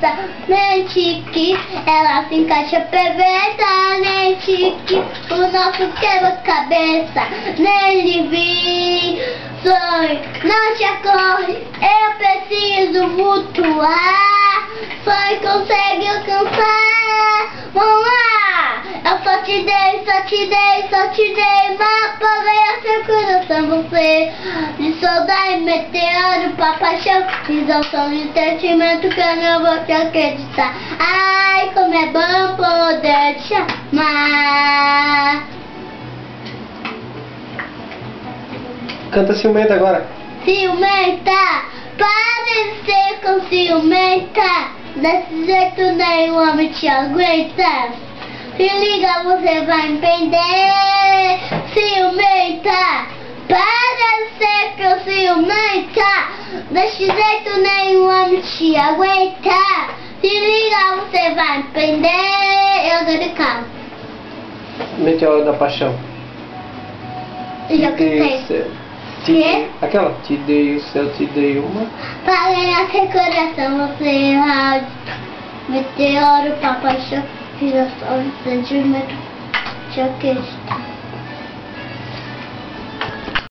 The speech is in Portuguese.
perfeitamente que ela se encaixa perfeitamente que o nosso quebra-cabeça nele vi. Sonho, não te acorre, eu preciso flutuar. Sonho consegue alcançar. Vamos lá! Eu só te dei mapa, venha seu coração você. De soldar e meteoro pra paixão, exaustão de sentimento que eu não vou te acreditar. Ai, como é bom poder te amar. Canta Ciumenta agora. Ciumenta, para de ser com ciumenta. Desse jeito nenhum homem te aguenta. Se liga, você vai entender. Ciumenta, para de ser com ciumenta. Desse jeito nenhum homem te aguenta. Se liga, você vai entender. Eu dou de carro. Meteoro da Paixão. Já cantei. Que? Aquela, te dei o céu, te dei uma. Para ganhar seu coração, você é rádio. Meteoro, pra paixão, girassol, sentimento, te acredito.